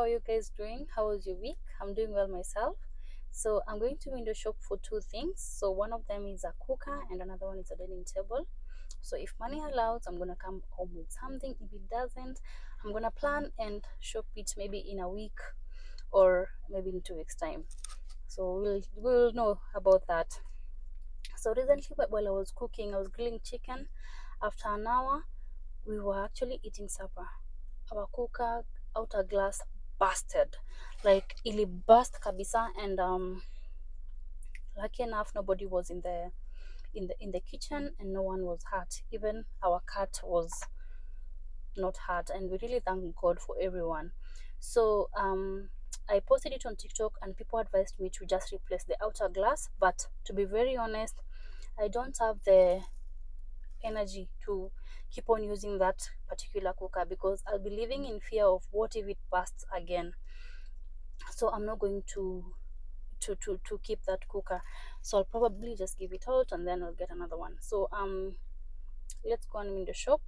how are you guys doing? How was your week? I'm doing well myself. So I'm going to window shop for two things. So one of them is a cooker and another one is a dining table. So if money allows, I'm gonna come home with something. If it doesn't, I'm gonna plan and shop it maybe in a week or maybe in 2 weeks time. So we'll know about that. So recently while I was cooking, I was grilling chicken. After an hour, we were actually eating supper. Our cooker outer glass busted, like ili burst kabisa, and lucky enough nobody was in the kitchen and no one was hurt. Even our cat was not hurt, and we really thank God for everyone. So I posted it on TikTok and people advised me to just replace the outer glass, but to be very honest, I don't have the energy to keep on using that particular cooker because I'll be living in fear of what if it bursts again. So I'm not going to keep that cooker, so I'll probably just give it out and then I'll get another one. So let's go on in the shop,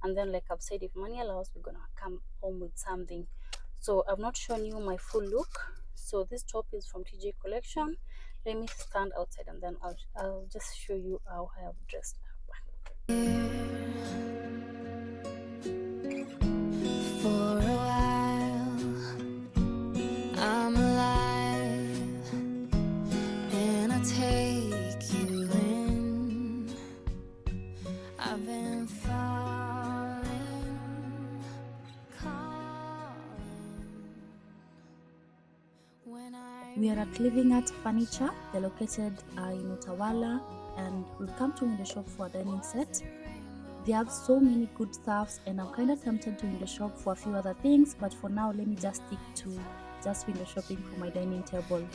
and then like I've said, if money allows, we're gonna come home with something. So I've not shown you my full look. So this top is from TJ collection. Let me stand outside and then I'll just show you how I have dressed up. For a while, I'm alive, and I take you in. I've been falling, calling. We are at Living Art Furniture. They're located in Utawala, and we've come to window shop for a dining set. They have so many good stuffs, and I'm kind of tempted to window shop for a few other things, but for now let me just stick to just window shopping for my dining table.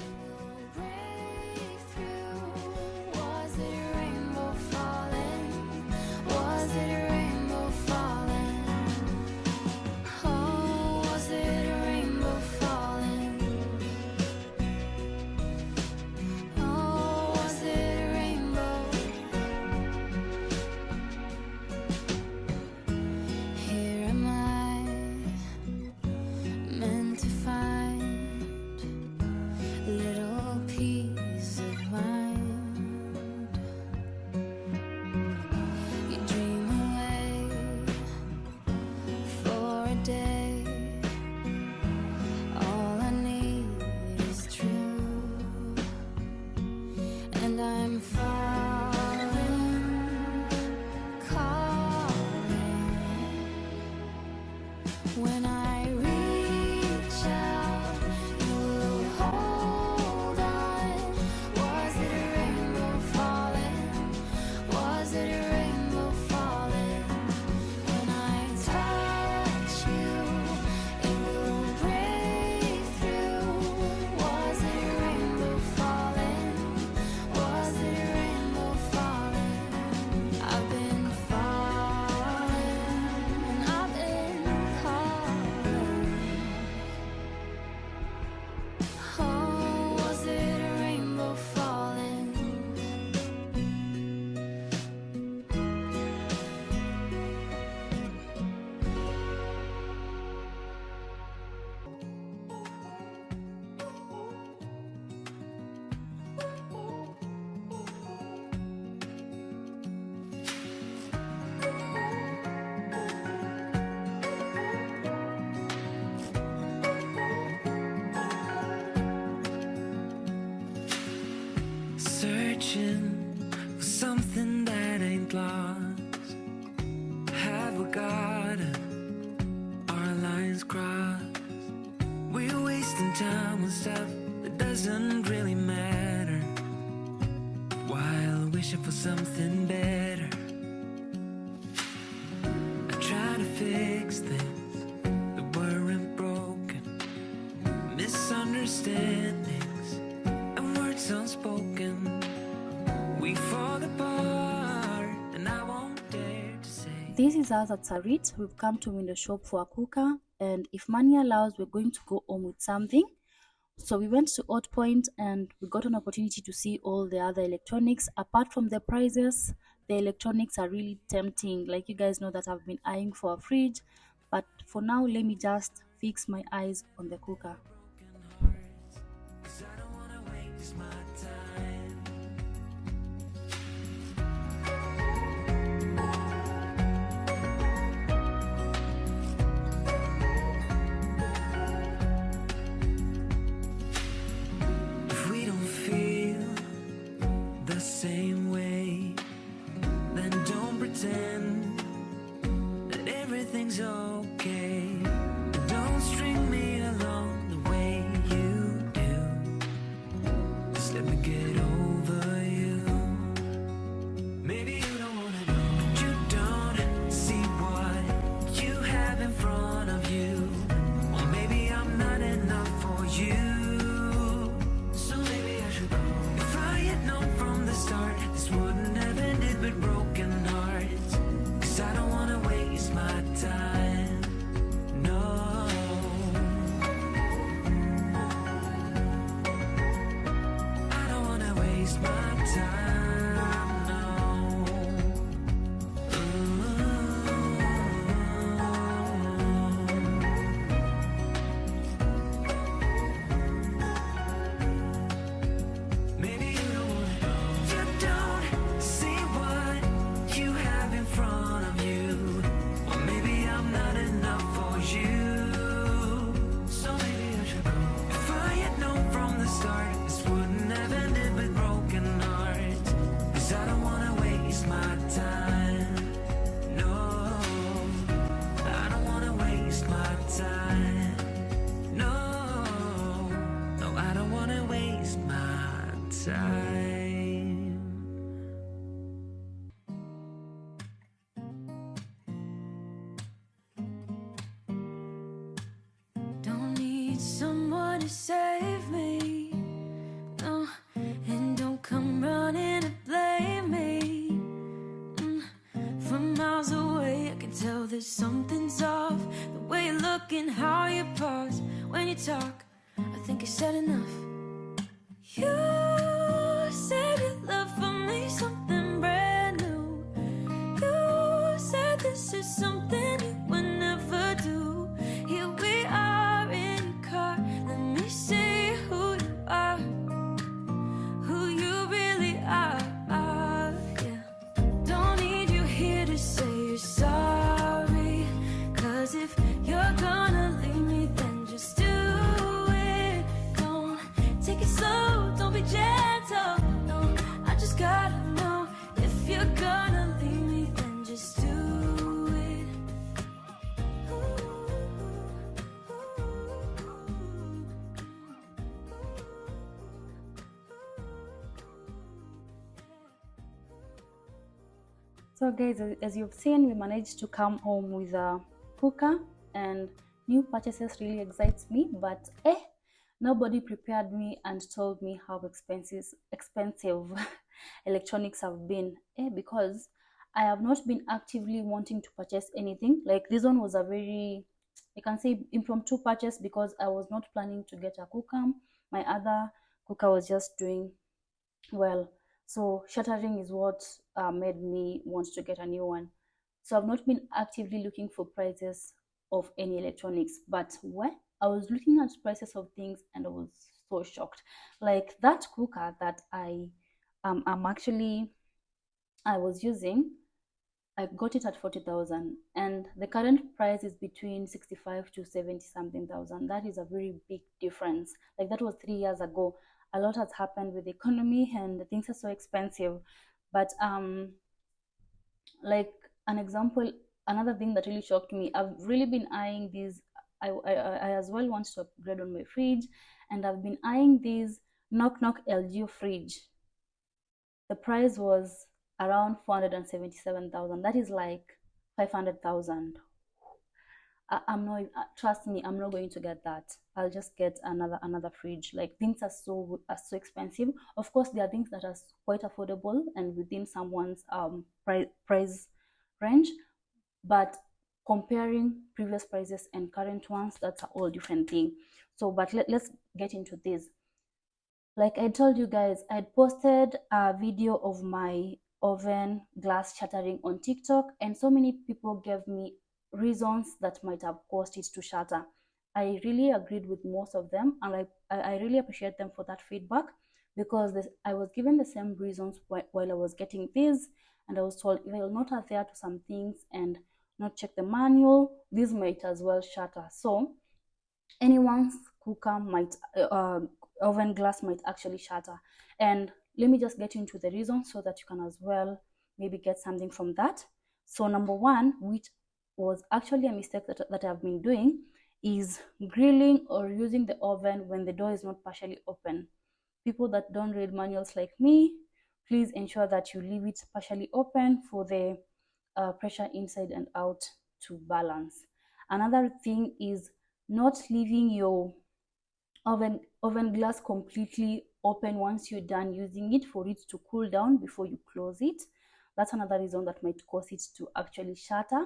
When I reach out, you hold on. Was it a rainbow falling? Was it a rainbow falling? When I touch you, it will break through. Was it a rainbow falling? Was it a rainbow falling? I've been falling, and I've been calling. Oh, was it a rainbow falling? Searching for something that ain't lost. Have we got it? Our lines crossed. We're wasting time on stuff that doesn't really matter, while wishing for something better. I try to fix things that weren't broken, misunderstandings and words unspoken. We fall apart, and I won't dare to say. This is us at Sarit. We've come to window shop for a cooker, and if money allows, we're going to go home with something. So we went to Hot Point and we got an opportunity to see all the other electronics. Apart from the prices, the electronics are really tempting. Like you guys know that I've been eyeing for a fridge, but for now let me just fix my eyes on the cooker. 'Cause I don't wanna waste my time. If we don't feel the same way, then don't pretend that everything's okay. Don't string me along the way you do. Just let me get over you. Maybe you don't wanna know. You don't see what you have in front of you. Or maybe I'm not enough for you. So maybe I should go. If I had known from the start, this wouldn't have ended with broken hearts. 'Cause I don't wanna waste my time. No. I don't wanna waste my time. No. Maybe you don't wanna know. You don't see what you have in front of you. Or maybe I'm not enough for you. So maybe I should go. If I had known from the start, this wouldn't have ended with broken hearts. 'Cause I don't wanna waste my time. No, I don't wanna waste my time. No, no, I don't wanna waste my time. Don't need someone to save me, no, and don't come running to blame me. From miles away, I can tell that something's off. The way you look and how you pause when you talk, I think I said enough. You said you love for me something brand new. You said this is something you would never do. Here we are in your car. Let me see who you are, who you really are. Yeah. Don't need you here to say you're sorry. 'Cause if you're gonna leave me, then just do it. Don't take it slow, don't be gentle. No, I just gotta know if you're gonna leave me, then just do it. So guys, as you've seen, we managed to come home with a cooker, and new purchases really excites me, but nobody prepared me and told me how expensive electronics have been, because I have not been actively wanting to purchase anything. Like this one was a very, I can say, impromptu purchase because I was not planning to get a cooker. My other cooker was just doing well, so shattering is what made me want to get a new one. So I've not been actively looking for prices of any electronics, but when I was looking at prices of things and I was so shocked. Like that cooker that I was using, I got it at 40,000, and the current price is between 65 to 70 something thousand. That is a very big difference. Like that was 3 years ago. A lot has happened with the economy and things are so expensive. But like an example, another thing that really shocked me, I've really been eyeing these. I as well want to upgrade on my fridge, and I've been eyeing these knock knock LG fridge. The price was around 477,000. That is like 500,000. I'm not, trust me, I'm not going to get that. I'll just get another fridge. Like things are so expensive. Of course, there are things that are quite affordable and within someone's price range, but comparing previous prices and current ones, that's a whole different thing. So but let's get into this. Like I told you guys, I posted a video of my oven glass shattering on TikTok, and so many people gave me reasons that might have caused it to shatter. I really agreed with most of them, and I really appreciate them for that feedback, because I was given the same reasons while I was getting these, and I was told if I will not adhere to some things and not check the manual, these might as well shatter. So anyone's cooker might oven glass might actually shatter. And let me just get into the reasons so that you can as well maybe get something from that. So number one, which was actually a mistake that I've been doing, is grilling or using the oven when the door is not partially open. People that don't read manuals like me, please ensure that you leave it partially open for the pressure inside and out to balance. Another thing is not leaving your oven glass completely open once you're done using it, for it to cool down before you close it. That's another reason that might cause it to actually shatter.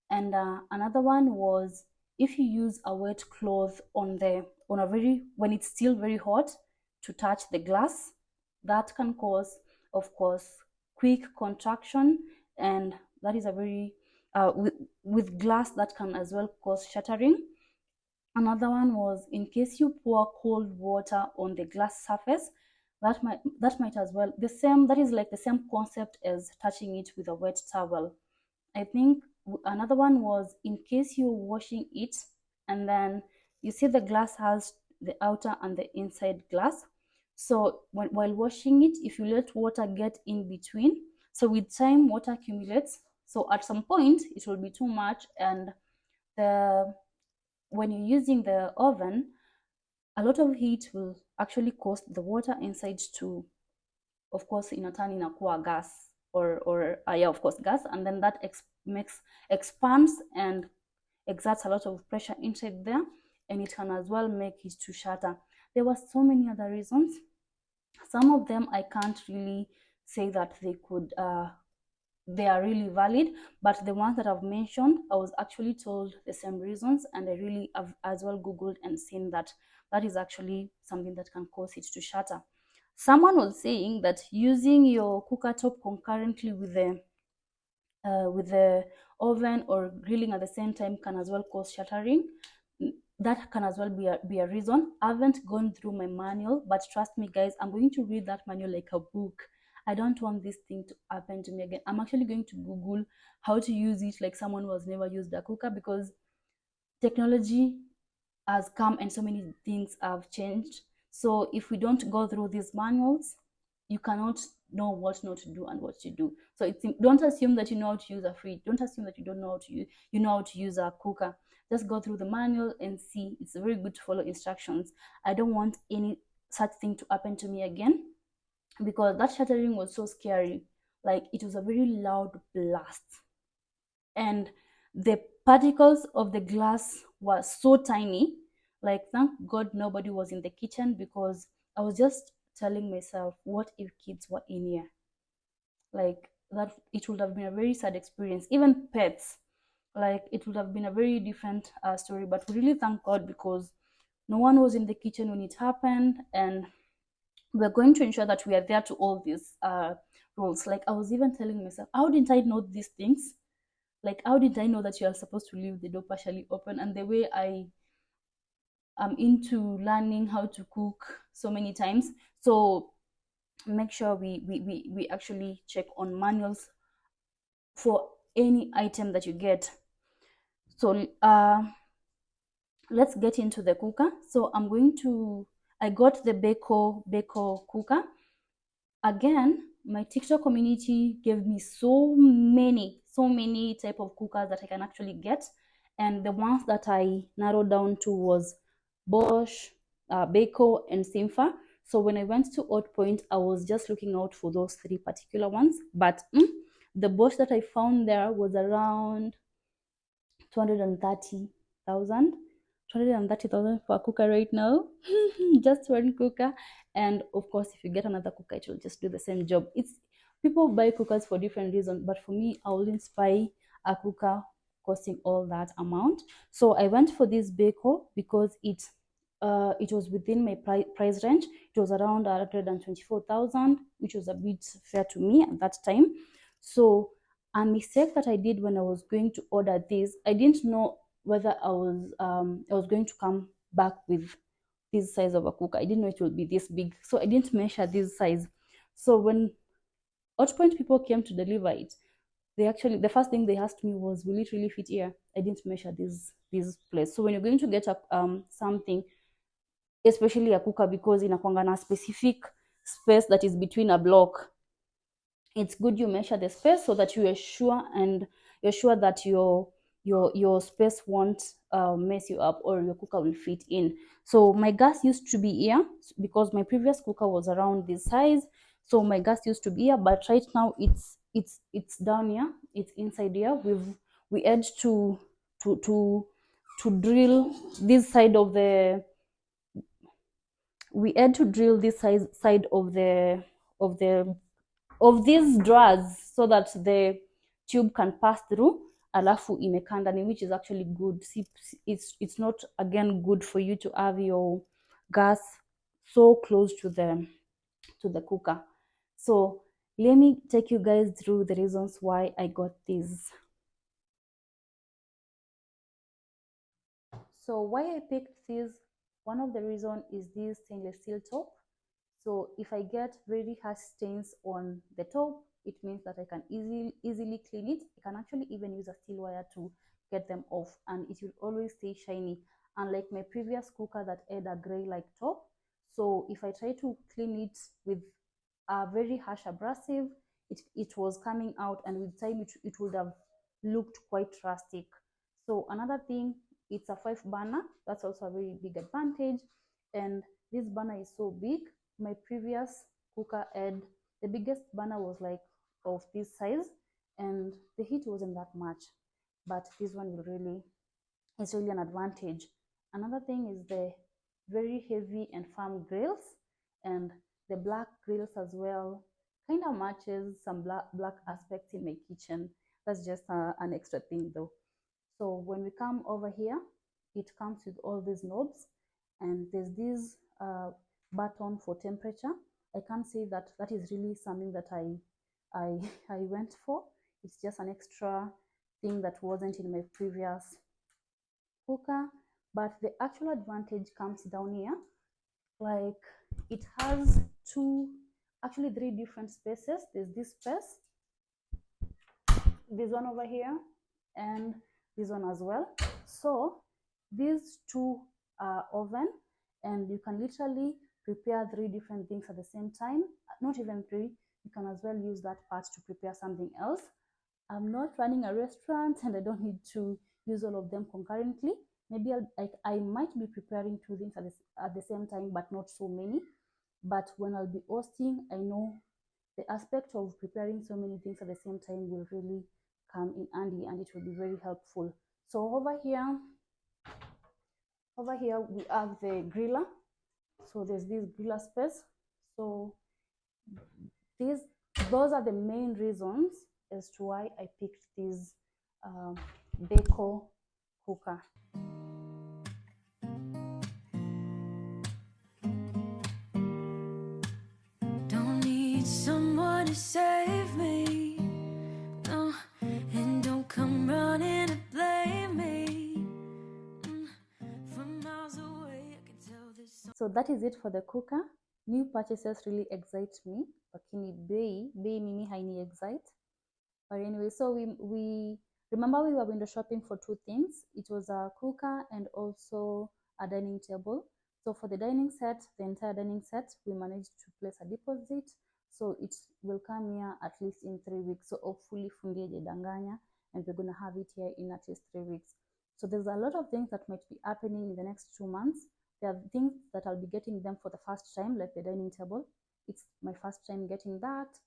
And another one was, if you use a wet cloth on a very, when it's still very hot, to touch the glass, that can cause, of course, quick contraction, and that is a very with glass, that can as well cause shattering. Another one was, in case you pour cold water on the glass surface, that might as well, the same, that is like the same concept as touching it with a wet towel. I think another one was, in case you're washing it and then you see the glass has the outer and the inside glass. So while washing it, if you let water get in between, so with time water accumulates. So at some point it will be too much, and the when you're using the oven, a lot of heat will actually cause the water inside to, of course, in a turn inakuwa gas, or yeah, of course, gas, and then that expands and exerts a lot of pressure inside there, and it can as well make it to shatter. There were so many other reasons. Some of them I can't really say that they are really valid, but the ones that I've mentioned, I was actually told the same reasons, and I really have as well googled and seen that that is actually something that can cause it to shatter. Someone was saying that using your cooker top concurrently with the oven or grilling at the same time can as well cause shattering. That can as well be a reason. I haven't gone through my manual, but trust me guys, I'm going to read that manual like a book. I don't want this thing to happen to me again. I'm actually going to Google how to use it like someone who has never used a cooker, because technology has come and so many things have changed. So if we don't go through these manuals, you cannot know what not to do and what to do. So don't assume that you know how to use a fridge. Don't assume that you don't know how to use, you know how to use a cooker. Just go through the manual and see. It's very good to follow instructions. I don't want any such thing to happen to me again, because that shattering was so scary. Like, it was a very loud blast, and the particles of the glass were so tiny. Like, thank God nobody was in the kitchen, because I was just telling myself, what if kids were in here? Like, that it would have been a very sad experience. Even pets, like, it would have been a very different story. But we really thank God, because no one was in the kitchen when it happened, and we're going to ensure that we are there to all these rules. Like, I was even telling myself, how didn't I know these things? Like, how did I know that you are supposed to leave the door partially open? And the way I am into learning how to cook so many times, so make sure we actually check on manuals for any item that you get. So let's get into the cooker. So I got the Beko cooker. Again, my TikTok community gave me so many type of cookers that I can actually get, and the ones that I narrowed down to was Bosch, Beko, and Simfa. So when I went to Odd Point, I was just looking out for those three particular ones, but the Bosch that I found there was around 230,000 for a cooker right now. Just one cooker. And of course, if you get another cooker, it will just do the same job. It's People buy cookers for different reasons, but for me, I wouldn't buy a cooker costing all that amount. So I went for this Beko because it was within my price range. It was around 124,000, which was a bit fair to me at that time. So a mistake that I did when I was going to order this, I didn't know whether I was going to come back with this size of a cooker. I didn't know it would be this big, so I didn't measure this size. So when Hotpoint people came to deliver it, the first thing they asked me was, will it really fit here? I didn't measure this place. So when you're going to get something, especially a cooker, because inakwanga na specific space that is between a block, it's good you measure the space so that you're sure that your space won't mess you up, or your cooker will fit in. So my gas used to be here because my previous cooker was around this size. So my gas used to be here, but right now it's down here, it's inside here. We had to drill this side of the we had to drill this side of the of these drawers so that the tube can pass through, alafu imekaa ndani, which is actually good. It's not again good for you to have your gas so close to the cooker. So let me take you guys through the reasons why I got this. So why I picked this, one of the reason is this stainless steel top. So if I get very harsh stains on the top, it means that I can easily clean it. I can actually even use a steel wire to get them off, and it will always stay shiny, unlike my previous cooker that had a gray like top. So if I try to clean it with a very harsh abrasive, it was coming out, and with time it would have looked quite rustic. So another thing, it's a 5 burner. That's also a very big advantage. And this burner is so big. My previous cooker had, the biggest burner was like of this size, and the heat wasn't that much, but this one will really, it's really an advantage. Another thing is the very heavy and firm grills, and the black grills as well kind of matches some black aspects in my kitchen. That's just an extra thing though. So when we come over here, it comes with all these knobs, and there's this button for temperature. I can't say that that is really something that I went for. It's just an extra thing that wasn't in my previous cooker. But the actual advantage comes down here. Like, it has actually three different spaces. There's this space, this one over here, and this one as well. So these two are oven, and you can literally prepare three different things at the same time. Not even three, you can as well use that part to prepare something else. I'm not running a restaurant, and I don't need to use all of them concurrently. Maybe I might be preparing two things at the same time, but not so many. But when I'll be hosting, I know the aspect of preparing so many things at the same time will really come in handy, and it will be very helpful. So over here we have the griller. So there's this griller space. So those are the main reasons as to why I picked this Beko cooker. Don't need someone to save me, no, and don't come running to blame me. From miles away, I can tell this. So that is it for the cooker. New purchases really excite me, lakini bei mimi haini excite. But anyway, so we remember we were window shopping for two things. It was a cooker and also a dining table. So for the dining set, the entire dining set, we managed to place a deposit. So it will come here at least in 3 weeks. So hopefully fundi danganya, and we're gonna have it here in at least 3 weeks. So there's a lot of things that might be happening in the next 2 months. There are things that I'll be getting them for the first time, like the dining table. It's my first time getting that.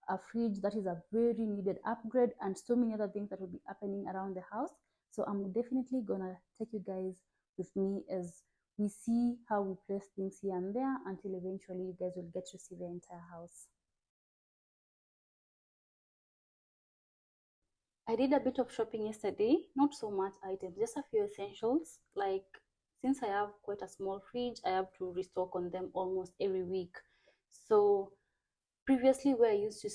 A fridge, that is a very needed upgrade, and so many other things that will be happening around the house. So I'm definitely gonna take you guys with me as we see how we place things here and there until eventually you guys will get to see the entire house. I did a bit of shopping yesterday, not so much items, just a few essentials. Like, since I have quite a small fridge, I have to restock on them almost every week. So previously where I used to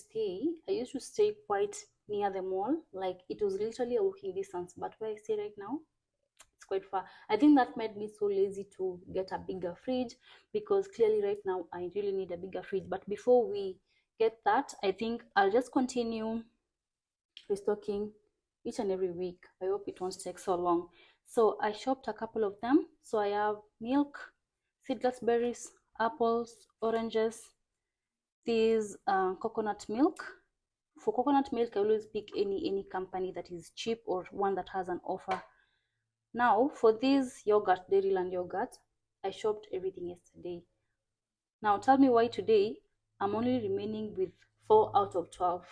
stay quite near the mall. Like it was literally a walking distance, but where I stay right now, it's quite far. I think that made me so lazy to get a bigger fridge, because clearly right now I really need a bigger fridge. But before we get that, I think I'll just continue restocking each and every week. I hope it won't take so long. So I shopped a couple of them. So I have milk, seedless berries, apples, oranges, these coconut milk. For coconut milk, I always pick any company that is cheap or one that has an offer. Now for this yogurt, Dairyland yogurt, I shopped everything yesterday. Now tell me why today I'm only remaining with 4 out of 12.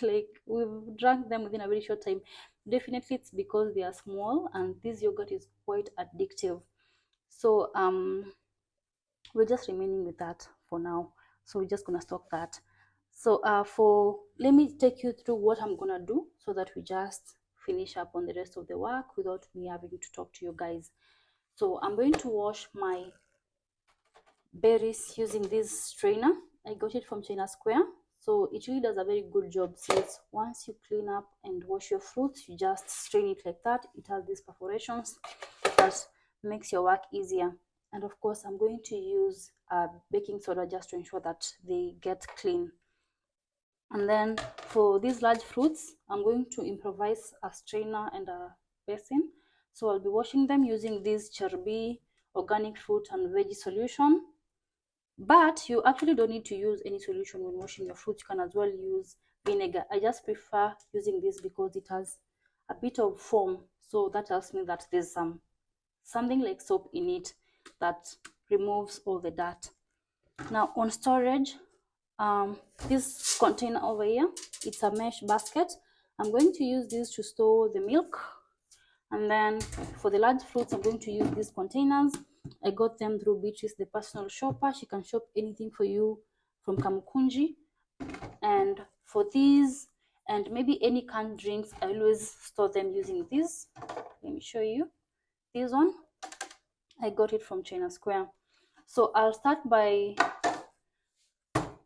Like we've drank them within a very short time. Definitely it's because they are small, and this yogurt is quite addictive. So we're just remaining with that for now. So we're just gonna stock that. So let me take you through what I'm gonna do so that we just finish up on the rest of the work without me having to talk to you guys. So I'm going to wash my berries using this strainer. I got it from China Square. So it really does a very good job, since once you clean up and wash your fruits, you just strain it like that. It has these perforations that makes your work easier. And of course, I'm going to use baking soda just to ensure that they get clean. And then for these large fruits, I'm going to improvise a strainer and a basin. So I'll be washing them using this Cherby organic fruit and veggie solution. But you actually don't need to use any solution when washing your fruits. You can as well use vinegar. I just prefer using this because it has a bit of foam, so that tells me that there's something like soap in it that removes all the dirt. Now on storage, this container over here, it's a mesh basket. I'm going to use this to store the milk, and then for the large fruits, I'm going to use these containers. I got them through Beatrice, the personal shopper. She can shop anything for you from Kamukunji. And for these and maybe any canned drinks, I always store them using this. Let me show you. This one, I got it from China Square. So I'll start by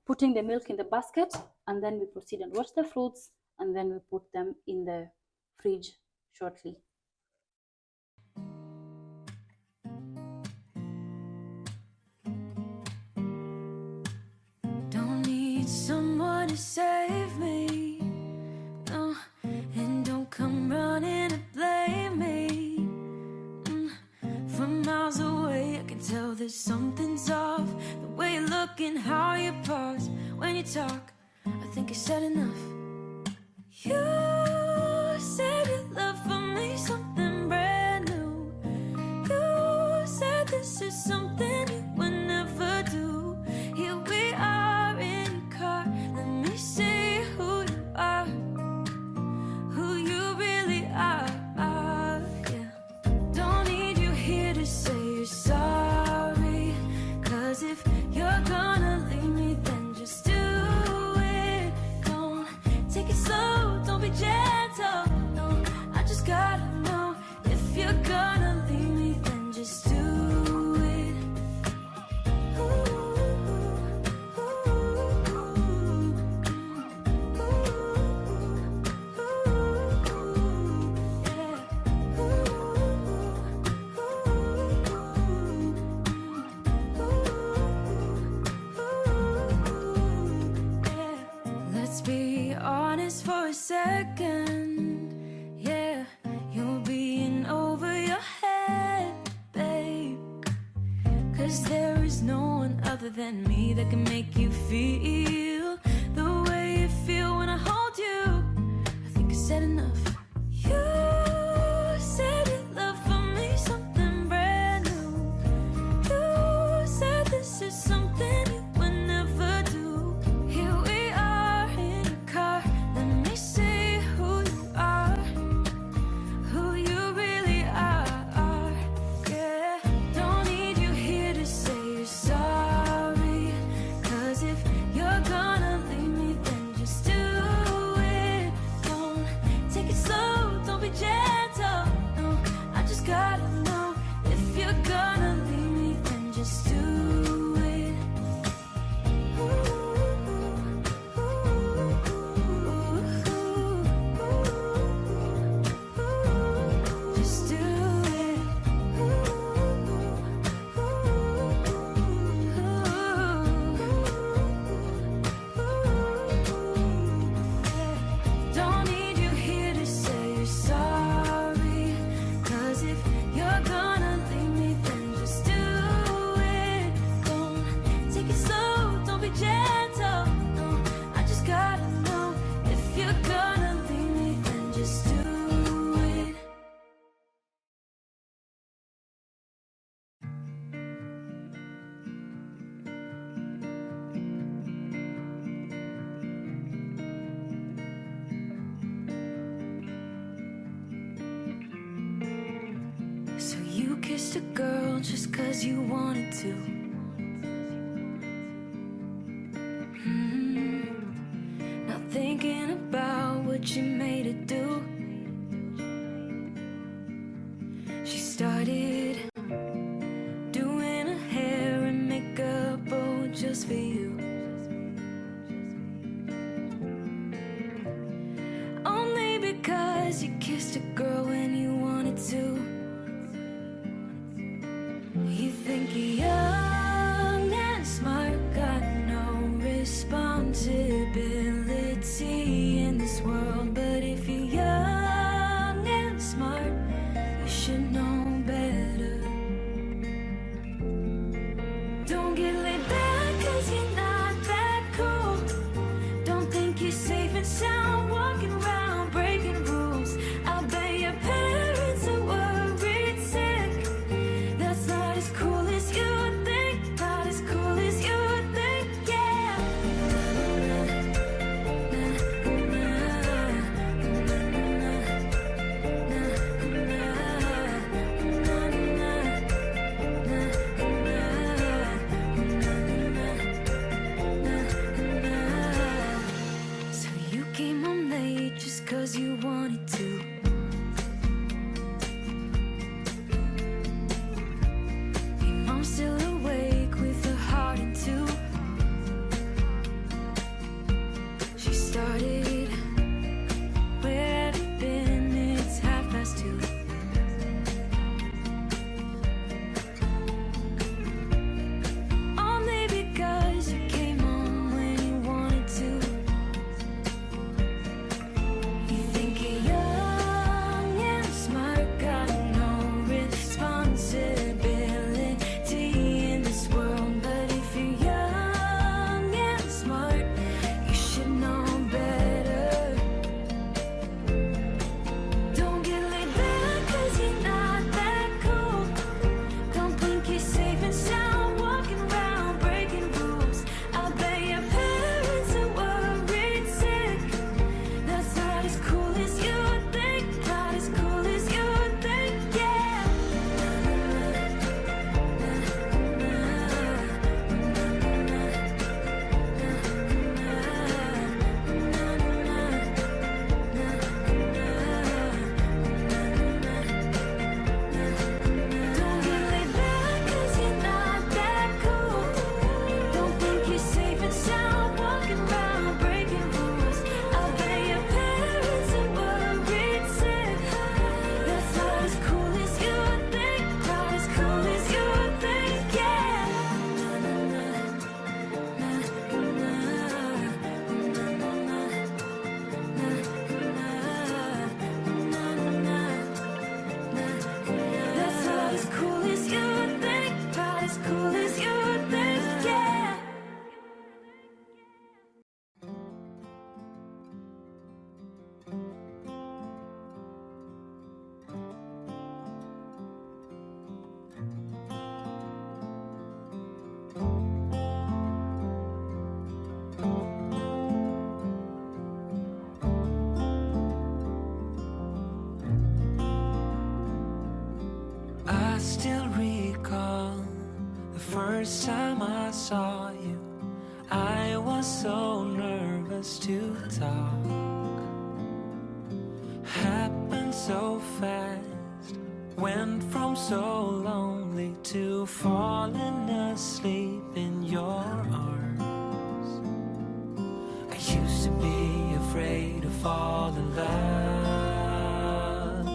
putting the milk in the basket, and then we proceed and wash the fruits, and then we put them in the fridge shortly. Someone to save me, no, and don't come running to blame me. From miles away, I can tell that something's off. The way you look and how you pause when you talk, I think you said enough. You said your love for me something brand new. You said this is something you would never do. Here we are in your car. Let me see who you are, who you really are. Yeah. Don't need you here to say you're sorry, 'cause if you're gonna leave me, then just do it. Don't take it slow, don't be gentle. No, I just gotta know, if you're gonna leave me, then just do it. Let's be honest for a second. Yeah, you're being over your head, babe. 'Cause there is no one other than me that can make you feel the way you feel when I hold you. I think I said enough. You said your love for me something brand new. You said this is something you would never do. Here we are in your car. Let me see who you are, who you really are. Yeah, don't need you here to say you're sorry, 'cause if you're gonna leave me, then just do it. Don't take it kissed a girl just 'cause you wanted to. Not thinking about what you made her do. She started doing her hair and makeup, oh, just for you. Only because you kissed a girl when you wanted to. You think you're young and smart, got no responsibility in this world. But if you're young and smart, you should know better. Don't get laid back 'cause you're not that cool. Don't think you're safe and sound walking around breaking rules. I'll bet your parents are worried sick. That's not as cool as you think. Not as cool as you think, yeah. So you came home late just 'cause you wanted to. Your mom's still awake with her heart in two. She started, where have you been? It's 2:30. Only because you came home when you wanted to. You think you're young and smart, got no responsibility in this world. But if you're young and smart, you should know better. Don't get laid back 'cause you're not that cool. Don't think you're safe and sound walking around breaking rules. I'll bet your parents are worried sick. That's not as cool as you think. Not as cool as you think, yeah. Don't get laid back 'cause you're not that cool. Don't think you're safe and sound walking around breaking rules. I'll bet your parents are worried sick. That's not as cool as you think. Not as cool as you think, yeah. That's not as cool as you think. Not as cool as you think, yeah. I still recall the first time I saw you. I was so nervous to talk. Happened so fast. Went from so lonely to falling asleep in your arms. I used to be afraid to fall in love.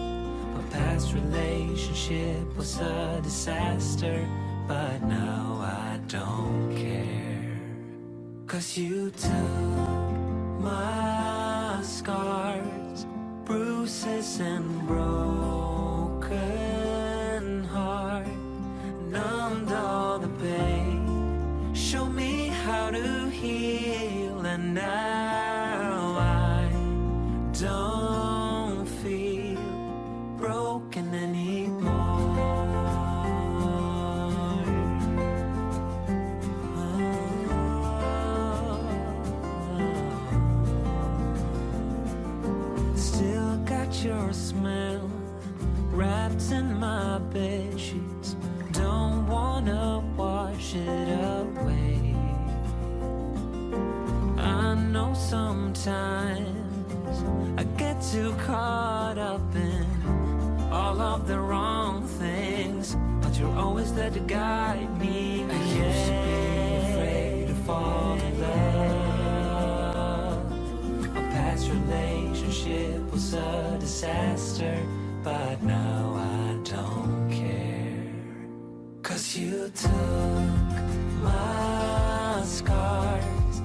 My past relationship was a disaster, but now I don't care. 'Cause you took my scars, bruises and broken heart, numbed all the pain, showed me how to heal, and now I don't feel broken anymore. Still got your smell wrapped in my bed sheets. Don't wanna wash it away. I know sometimes I get too caught up in all of the wrong things, but you're always there to guide me. I used to be afraid to fall in love. A past relationship was a disaster, but now I don't care. 'Cause you took my scars,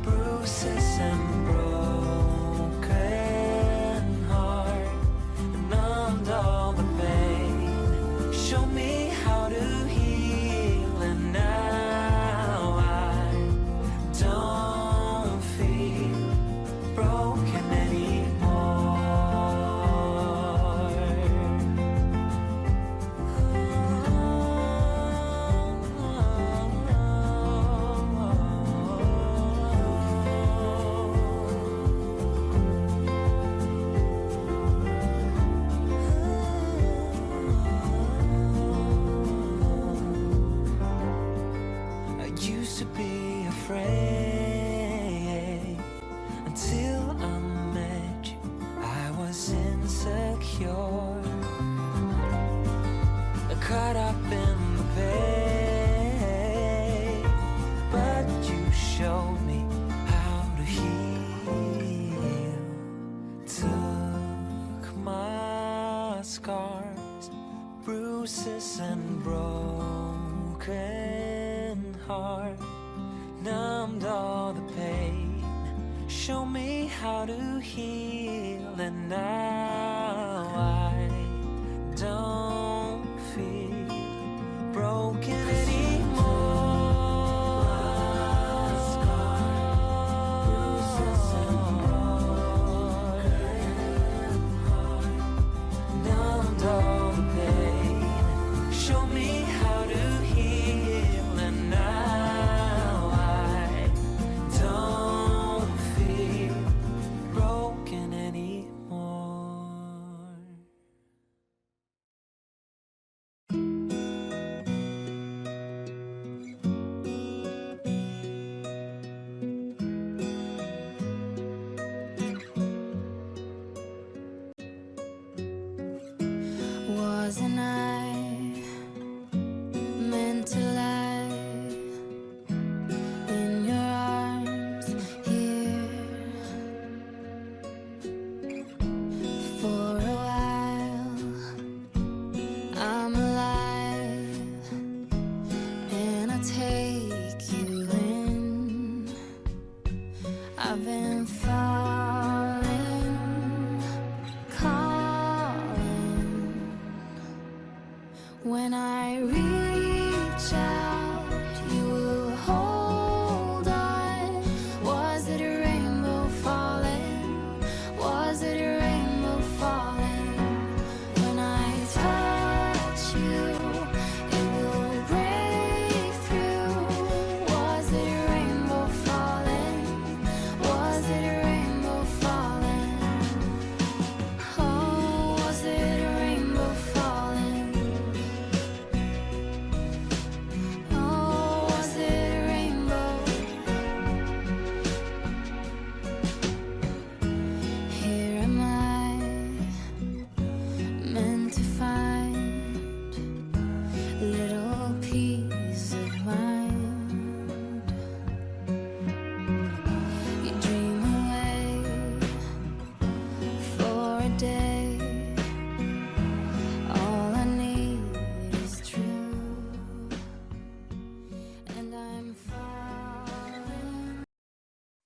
bruises and broken heart, numbed all the pain, show me how to heal, and now I don't feel broken anymore. I used to be afraid until I met you. I was insecure, caught up in the pain, but you showed me how to heal. Took my scars, bruises and broken heart, numbed all the pain, show me how to heal, and now I don't feel broken numbed all the pain, show me how to heal, and now I don't feel broken anymore. Wasn't I meant to lie in your arms here for a while? I'm alive and I take you in. I've been falling, calling. When I reach out, you will hold on. Was it a rainbow falling? Was it a rainbow falling? When I touch you, it will break through. Was it a rainbow falling? Was it a rainbow falling? Oh, was it a rainbow falling? Oh, was it a rainbow? Here am I, meant to find little peace of mind. You dream away for a day. All I need is true, and I'm falling.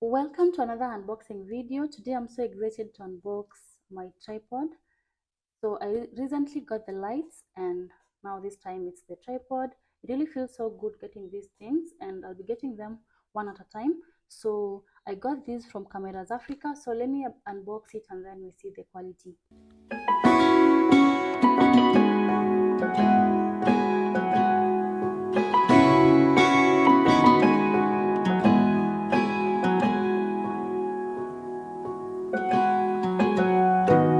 Welcome to another unboxing video. Today I'm so excited to unbox my tripod. So I recently got the lights, and now this time it's the tripod. It really feels so good getting these things, and I'll be getting them one at a time. So I got these from Cameras Africa. So let me unbox it and then we see the quality.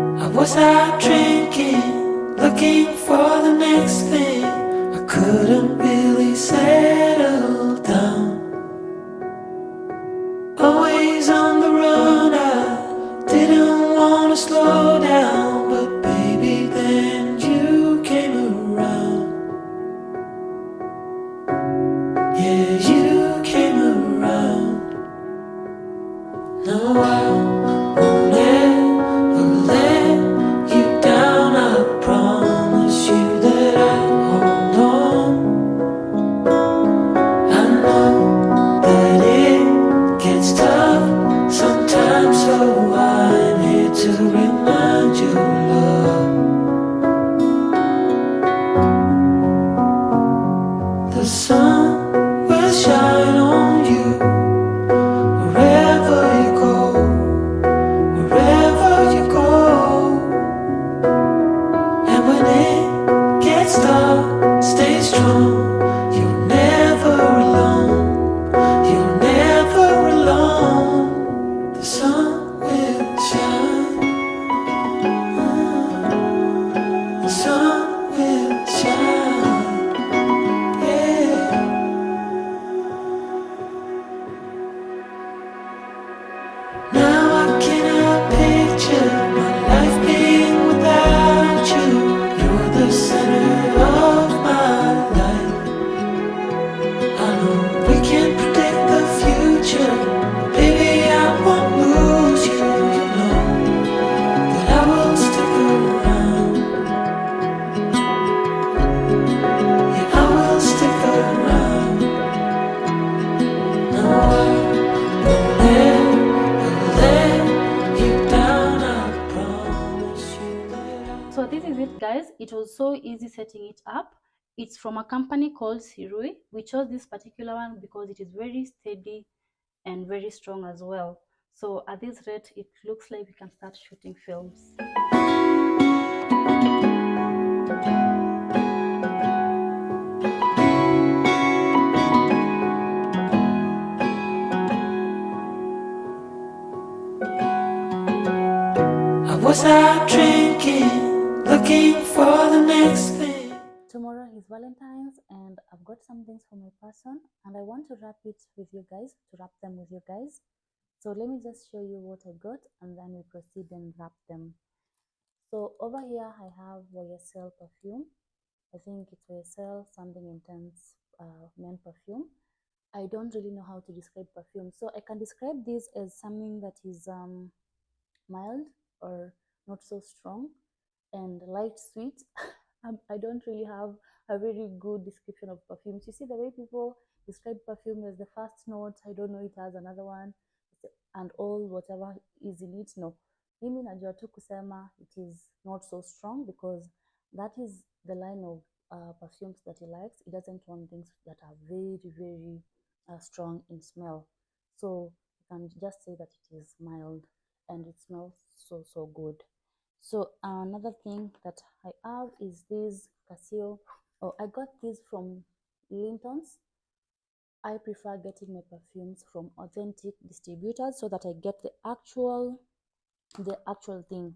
I was out drinking, looking for the next thing. couldn't really settle down. Always on the run, I didn't want to slow down. But baby, then you came around. Yeah, you came around. No, I won't ever let you down. I promise you that I'll hold on. I know that it gets tough sometimes, so I'm here to remind you, love. The sun will shine on you wherever you go, wherever you go. And when it gets dark, stay strong. You're never alone. You're never alone. The sun will shine. The sun will shine. Yeah. Now I cannot picture my life being without you. You're the center of my life. I know we can't predict the future, but baby, I won't lose you. You know that I will stick around. Yeah, I will stick around. No, I won't ever let you down. I promise you that So this is it, guys. It was so easy setting it up. It's from a company called Sirui. We chose this particular one because it is very steady and very strong as well. So at this rate, it looks like we can start shooting films. I was out drinking, looking for the next thing. Tomorrow is Valentines, and I've got some things for my person, and I want to wrap it with you guys, to wrap them with you guys. So let me just show you what I got, and then we proceed and wrap them. So over here I have YSL perfume. I think it's YSL something intense men perfume. I don't really know how to describe perfume, so I can describe this as something that is mild or not so strong and light sweet. I don't really have a very good description of perfumes. You see the way people describe perfume as the first note, I don't know, it has another one and all whatever is in it. No, mimi najua tu kusema it is not so strong because that is the line of perfumes that he likes. He doesn't want things that are very strong in smell. So you can just say that it is mild and it smells so good. So another thing that I have is this Casio. Oh, I got this from Linton's. I prefer getting my perfumes from authentic distributors so that I get the actual thing.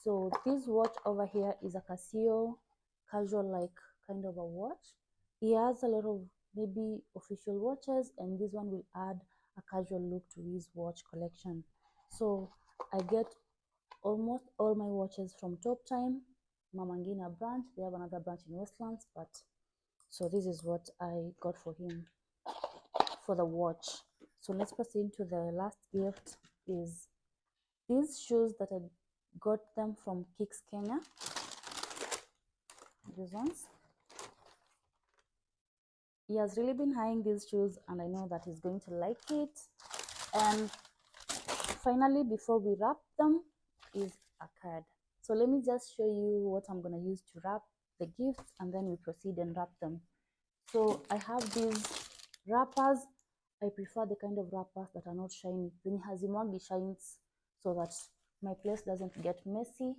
So this watch over here is a Casio casual like kind of a watch. He has a lot of maybe official watches, and this one will add a casual look to his watch collection. So I get almost all my watches from Top Time, Mamangina branch. They have another branch in Westlands, but so this is what I got for him for the watch. So let's proceed to the last gift. Is these shoes that I got them from Kicks Kenya. These ones. He has really been eyeing these shoes, and I know that he's going to like it. And finally, before we wrap them, is a card. So let me just show you what I'm going to use to wrap the gifts, and then we proceed and wrap them. So I have these wrappers. I prefer the kind of wrappers that are not shiny. Then Hazimwagi shines so that my place doesn't get messy.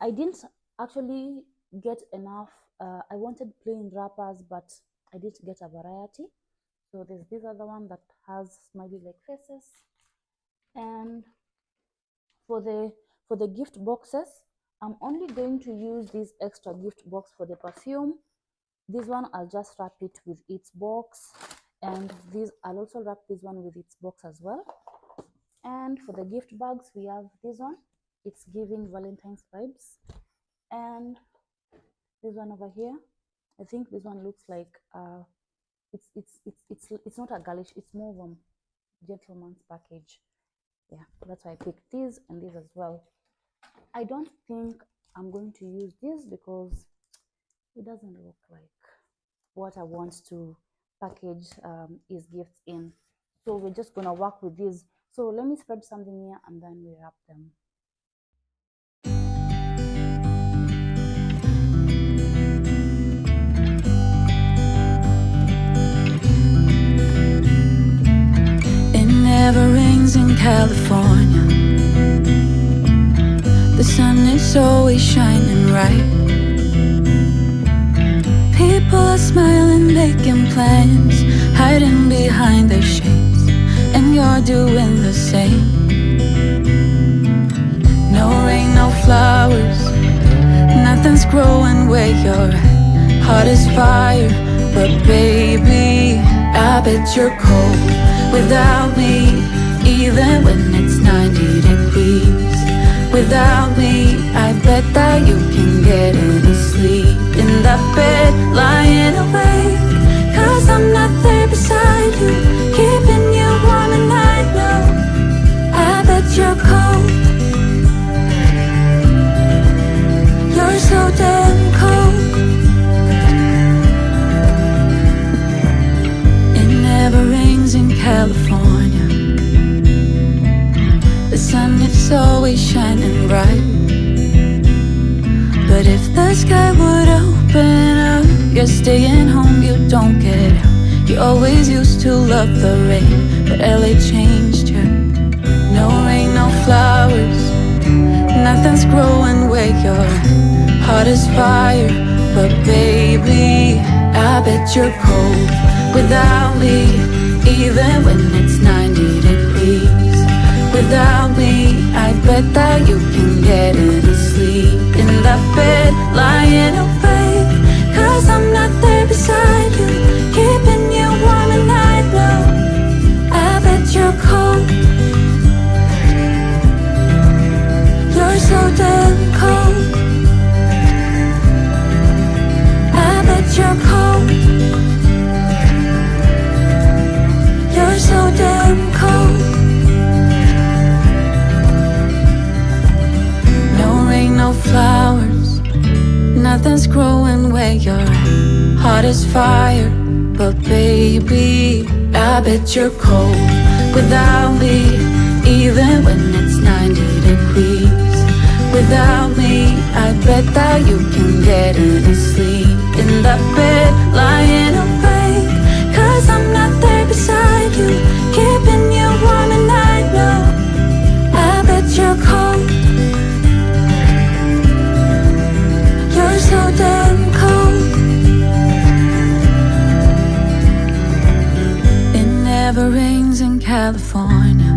I didn't actually get enough. I wanted plain wrappers, but I didn't get a variety. So there's this other one that has smiley like faces. And for the gift boxes, I'm only going to use this extra gift box for the perfume This one I'll just wrap it with its box, and this I'll also wrap this one with its box as well. And for the gift bags, we have this one. It's giving Valentine's vibes. And this one over here, I think this one looks like it's not a girlish, it's more of a gentleman's package. Yeah, that's why I picked these and these as well. I don't think I'm going to use this because it doesn't look like what I want to package his gifts in. So we're just gonna work with these. So let me spread something here and then we wrap them. It never rains in California. The sun is always shining bright. People are smiling, making plans, hiding behind their shades, and you're doing the same. No rain, no flowers, nothing's growing where you're at. Heart is fire, but baby, I bet you're cold without me, even when it's 90 degrees. Without me, I bet that you can get any sleep in that bed, lying awake. 'Cause I'm not there beside you, keeping you warm at night. No, I bet you're cold. You're so damn cold. It never rains in California. The sun is always shining bright. But if the sky would open up, you're staying home, you don't get out. You always used to love the rain, but LA changed you. No rain, no flowers, nothing's growing where you're at. Heart is fire, but baby, I bet you're cold without me, even when it's 90 degrees. Without me, I bet that you can get any sleep in that bed, lying awake. 'Cause I'm not there beside you, keeping you warm at night. No, I bet you're cold. You're so damn cold. I bet you're cold. You're so damn cold. No flowers, nothing's growing where you're at. Heart is fire, but baby, I bet you're cold without me, even when it's 90 degrees. Without me, I bet that you can get any sleep in that bed, lying awake. 'Cause I'm not there beside you, keeping you warm at night. No, I bet you're cold. You're so damn cold. It never rains in California.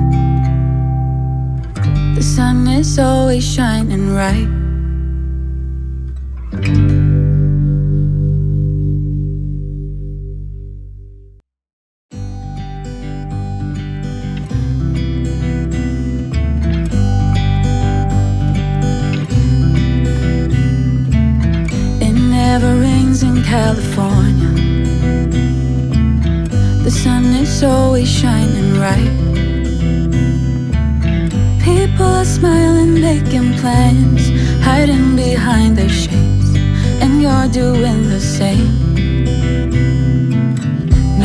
The sun is always shining bright. Never rains in California. The sun is always shining bright. People are smiling, making plans, hiding behind their shades, and you're doing the same.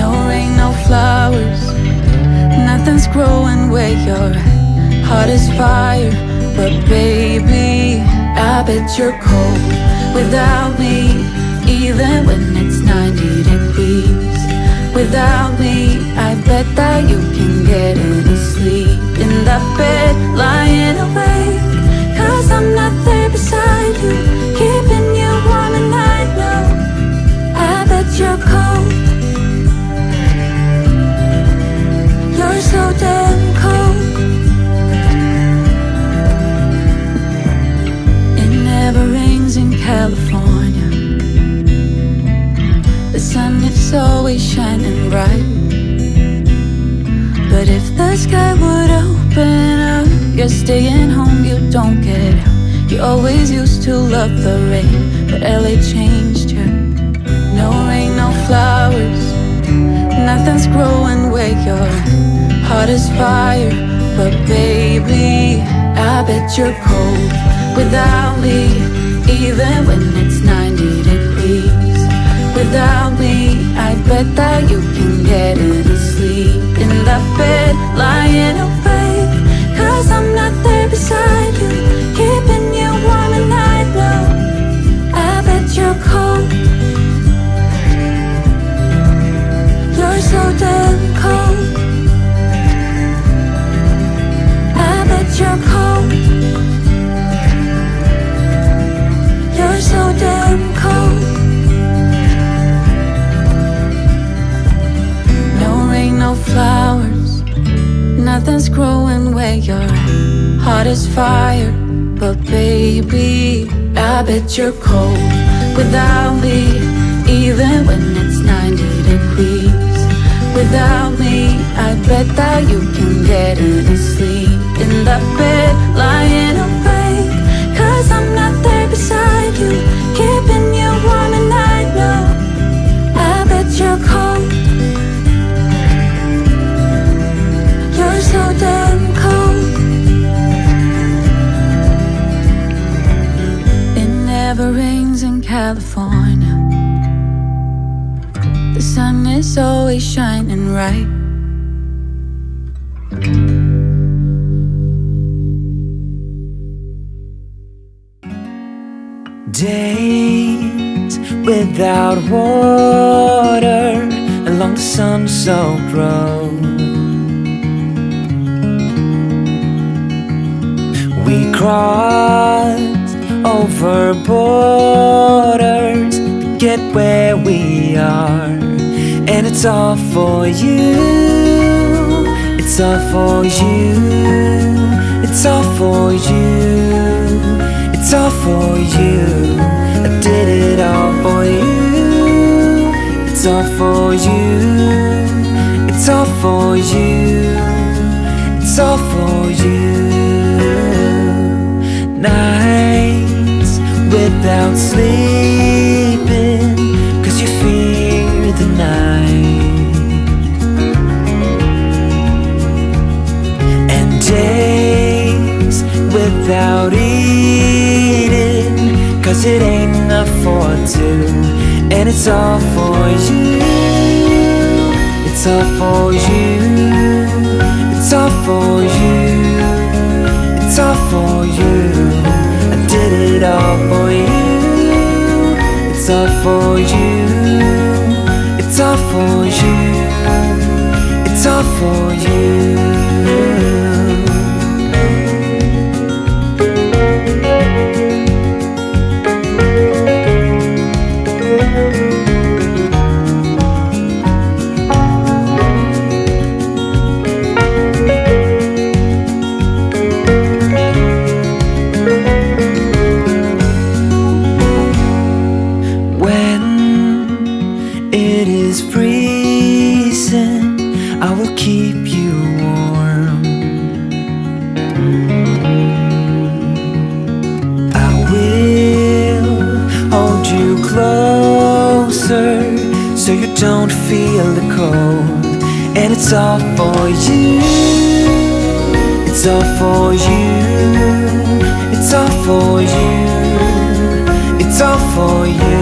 No rain, no flowers, nothing's growing where you're at. Heart is fire, but baby, I bet you're cold without me, even when it's 90 degrees. Without me, I bet that you can get any sleep in that bed, lying awake. 'Cause I'm not there beside you, keeping you warm at night. No, I bet you're cold. You're so damn cold. It never rains in California. the sky would open up. You're staying home, you don't get out. You always used to love the rain, but LA changed you. No rain, no flowers, nothing's growing where your heart is fire. But baby, I bet you're cold without me, even when it's 90 degrees. Without me, I bet that you can get any sleep in that bed, lying awake. 'Cause I'm not there beside you, keeping you warm at night. No, I bet you're cold. You're so damn cold. I bet you're cold. You're so damn cold. No rain, no flowers, nothing's growing where your heart is fire. But baby, I bet you're cold without me, even when it's 90 degrees. Without me, I bet that you can get any sleep in that bed, lying awake. 'Cause I'm not there beside you, keeping you warm at night. No, I bet you're cold. You're so damn cold. It never rains in California. The sun is always shining bright. Days without water along the sun-soaked road. We crossed over borders to get where we are, and it's all for you. It's all for you. It's all for you. It's all for you. I did it all for you. It's all for you. It's all for you. It's all for you. Nights without sleeping 'cause you fear the night. And days without eating 'cause it ain't enough for two. And it's all for you. It's all for you. It's all for you. It's all for you. I did it all for you. It's all for you. It's all for you. It's all for you. I will keep you warm. I will hold you closer so you don't feel the cold. And it's all for you. It's all for you. It's all for you. It's all for you.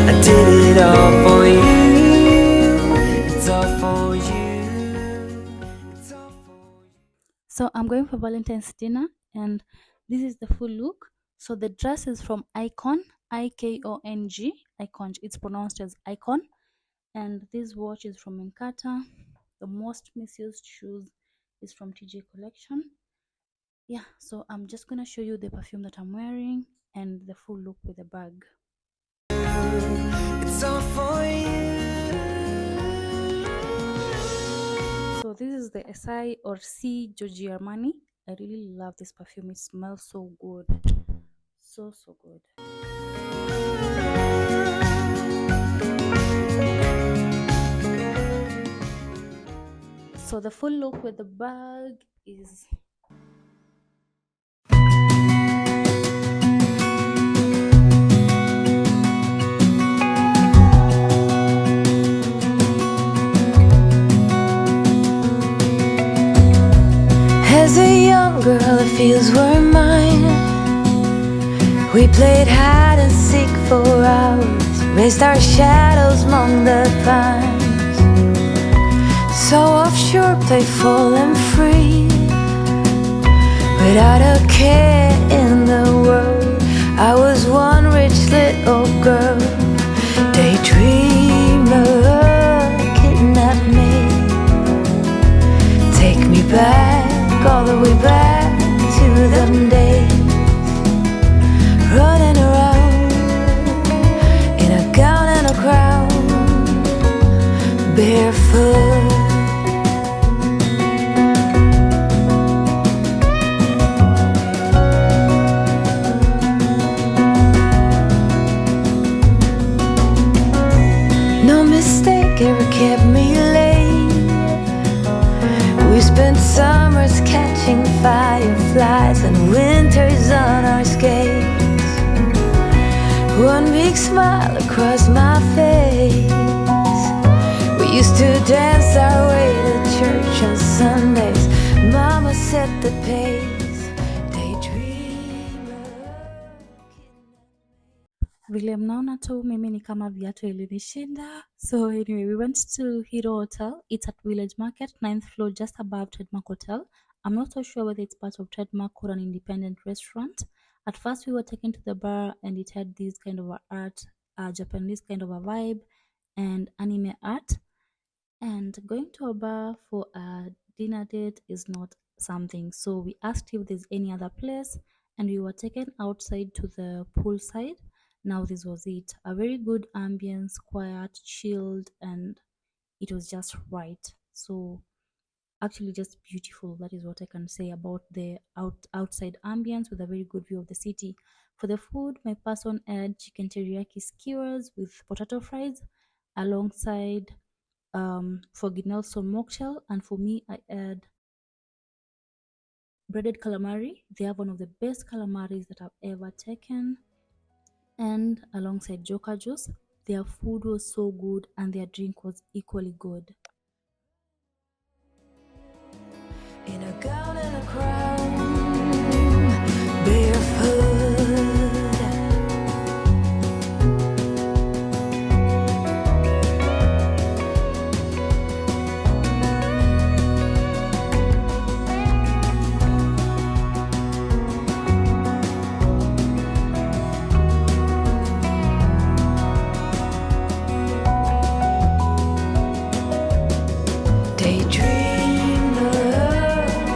I did it all for you. So I'm going for Valentine's dinner, and this is the full look. So the dress is from Icon, Ikong, Icon. It's pronounced as Icon. And this watch is from Encata. The most misused shoes is from TJ Collection. Yeah, so I'm just gonna show you the perfume that I'm wearing and the full look with the bag. It's all for you. So this is the SI or C Giorgio Armani. I really love this perfume. It smells so good. So good. So the full look with the bag is As a young girl, the fields were mine. We played hide and seek for hours, raised our shadows among the pines. So offshore, playful and free, without a care in the world. I was one rich little girl, daydreamer, kidnap me, take me back, all the way back to them days, running around in a gown and a crown, barefoot. No mistake ever kept me late. We spent summers catching fireflies and winters on our skates. One big smile across my face. We used to dance our way to church on Sundays. Mama set the pace. Daydreamer. vile mnaona tu mimi ni kama viatu ilinishinda. So anyway, we went to Hero Hotel. It's at Village Market, 9th floor, just above Trademark Hotel. I'm not so sure whether it's part of Trademark or an independent restaurant. At first we were taken to the bar and it had this kind of a art, Japanese kind of a vibe and anime art. And going to a bar for a dinner date is not something. So we asked if there's any other place and we were taken outside to the poolside. Now this was it. A very good ambience, quiet, chilled, and it was just right. So actually just beautiful. That is what I can say about the outside ambience with a very good view of the city. For the food, my person had chicken teriyaki skewers with potato fries alongside for Nelson mocktail, and for me I add breaded calamari. They have one of the best calamaris that I've ever taken, and alongside Joka juice. Their food was so good and their drink was equally good. In a gown and a crown, barefoot. Daydreamer,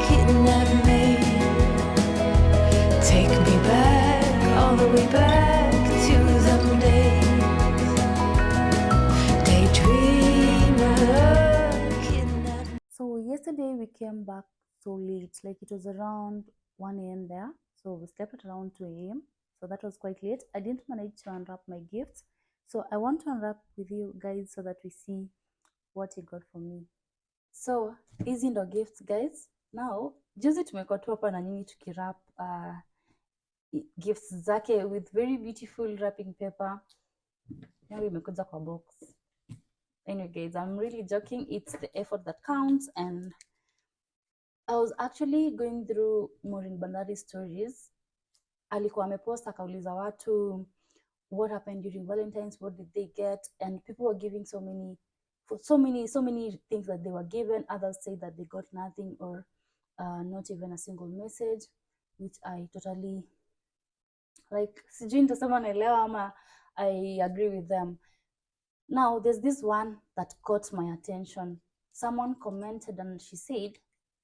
kidnap me, take me back, all the way back to them days. Daydreamer, kidnap me. So yesterday we came back so late, like it was around 1 a.m. there. So we slept at around 2 a.m. So that was quite late. I didn't manage to unwrap my gifts. So I want to unwrap with you guys so that we see what he got for me. So hizi ndo gifts guys. Now juzi tumekuwa tu hapa na nyinyi tukirap gifts zake with very beautiful wrapping paper. Now imekuja kwa box. Anyway guys, I'm really joking. It's the effort that counts. And I was actually going through Maureen Bandari stories. Alikuwa amepost akauliza watu what happened during Valentines, what did they get, and people were giving so many things that they were given. Others say that they got nothing or not even a single message, which I totally like. Sijui nitasema naelewa ama I agree with them. Now there's this one that caught my attention. Someone commented and she said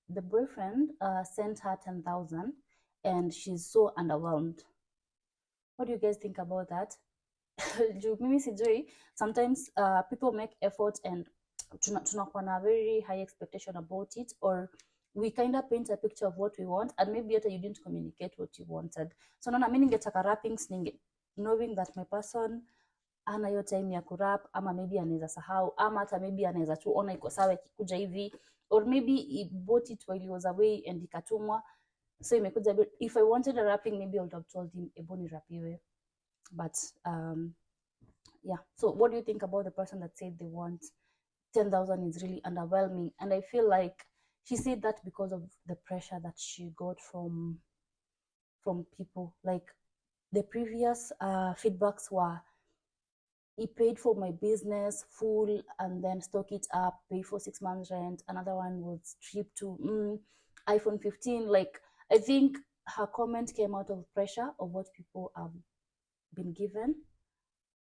the boyfriend sent her 10,000 and she's so underwhelmed. What do you guys think about that? Mimi sijui, sometimes people make effort and tunakuwa na very high expectation about it, or we kind of paint a picture of what we want and maybe you didn't communicate what you wanted. So naona mimi ningetaka wrappings knowing that my person ana hiyo time ya kurap, ama maybe anaweza sahau, ama hata maybe anaweza tu ona iko sawa ikikuja hivi, or maybe he bought it while he was away and ikatumwa, so imekuja. If I wanted a wrapping, maybe I would have told him ebu nirapiwe. But yeah, so what do you think about the person that said they want 10,000 is really underwhelming? And I feel like she said that because of the pressure that she got from people. Like the previous feedbacks were, he paid for my business full and then stock it up, pay for 6 months rent. Another one was trip to iPhone 15. Like, I think her comment came out of pressure of what people have been given,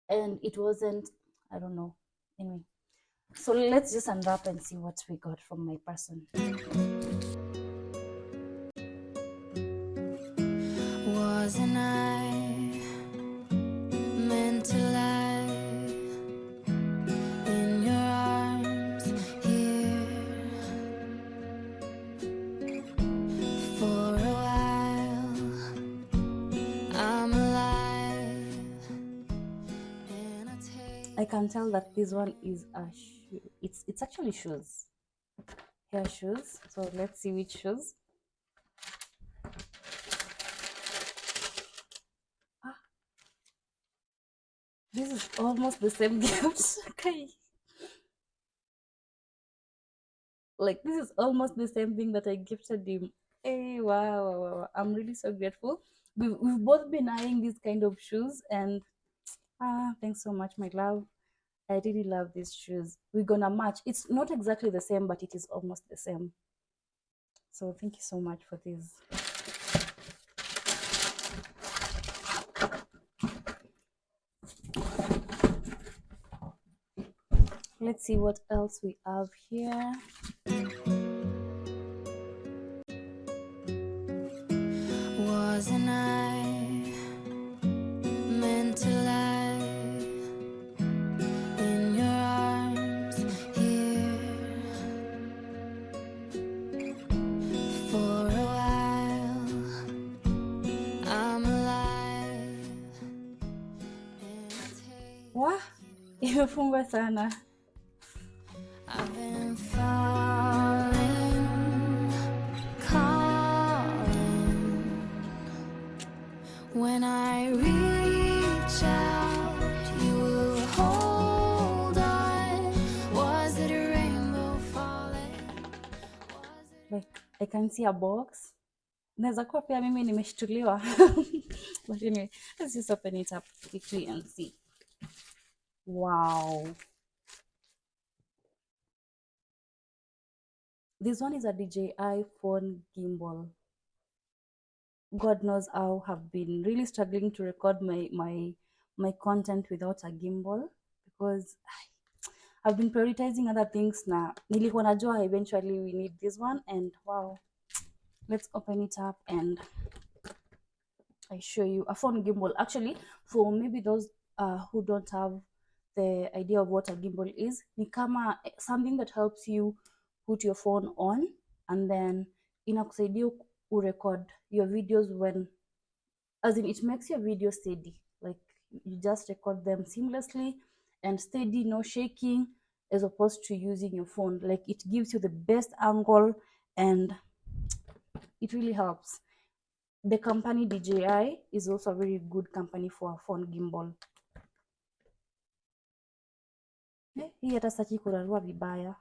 and it wasn't, I don't know. Anyway, so let's just unwrap and see what we got from my person. Wasn't I meant to lie in your arms here for a while? I'm alive, and I can tell that this one is a shoe. It's actually shoes, hair shoes. So let's see which shoes. This is almost the same gift. Okay. Like, this is almost the same thing that I gifted him. Hey, wow. I'm really so grateful. We've both been eyeing these kind of shoes, and thanks so much, my love. I really love these shoes. We're gonna match. It's not exactly the same, but it is almost the same. So thank you so much for this. Let's see what else we have here. wasn't I meant to lie in your arms here for a while? I'm alive. Wah, imefungwa sana. I've been falling, calling. When I reach out, you will hold on. Was it a rainbow falling? Like, I can see a box. Naweza kuwa pia mimi nimeshtuliwa. But anyway, let's just open it up quickly and see. Wow. This one is a DJI phone gimbal. God knows how I've been really struggling to record my content without a gimbal, because I've been prioritizing other things na nilikuwa najua eventually we need this one, and wow. Let's open it up and I show you a phone gimbal. Actually, for maybe those who don't have the idea of what a gimbal is, ni kama something that helps you put your phone on, and then inakusaidia urecord your videos when, as in, it makes your video steady. Like, you just record them seamlessly and steady, no shaking, as opposed to using your phone. Like, it gives you the best angle and it really helps. The company DJI is also a very good company for a phone gimbal. Hii hata sitaki kurarua vibaya.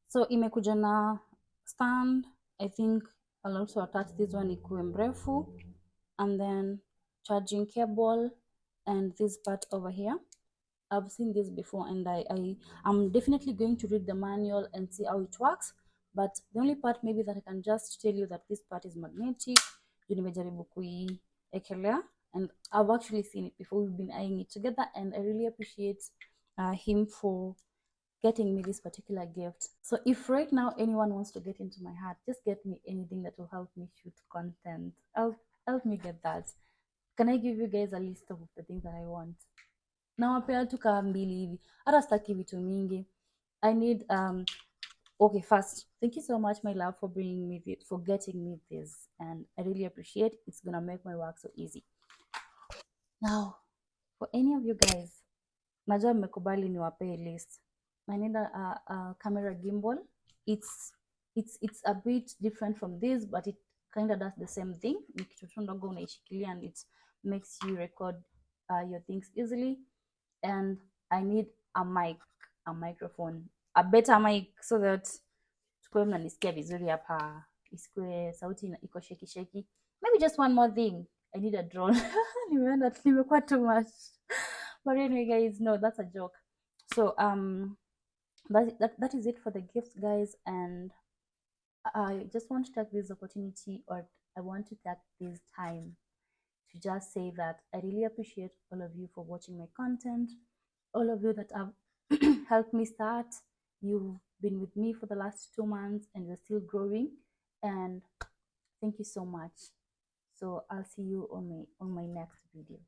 So imekuja na stand. I think I'll also attach this one ikuwe mrefu, and then charging cable, and this part over here. I've seen this before, and I'm definitely going to read the manual and see how it works. But the only part maybe that I can just tell you that this part is magnetic. Nimejaribu kuiekelea, and I've actually seen it before. We've been eyeing it together, and I really appreciate him for getting me this particular gift. So if right now anyone wants to get into my heart, just get me anything that will help me shoot content. Help me get that. Can I give you guys a list of the things that I want? Nawapea tu kaa mbili hivi, hata sitaki vitu mingi. I need okay, first, thank you so much, my love, for bringing me for getting me this, and I really appreciate it. It's gonna make my work so easy. Now, for any of you guys, najua mmekubali niwapee list. I need a camera gimbal. It's a bit different from this, but it kind of does the same thing. Ni kitu tu ndogo unaishikilia and it makes you record your things easily. And I need a microphone, a better mic, so that tukue mnanisikia vizuri hapa, isikue sauti iko shaky shaky. Maybe just one more thing, I need a drone. Nimeenda nimekuwa too much. But anyway, guys, no, that's a joke. So that is it for the gifts, guys. And I just want to take this opportunity, or I want to take this time to just say that I really appreciate all of you for watching my content, all of you that have helped me start. You've been with me for the last 2 months and we're still growing, and thank you so much. So I'll see you on my next video.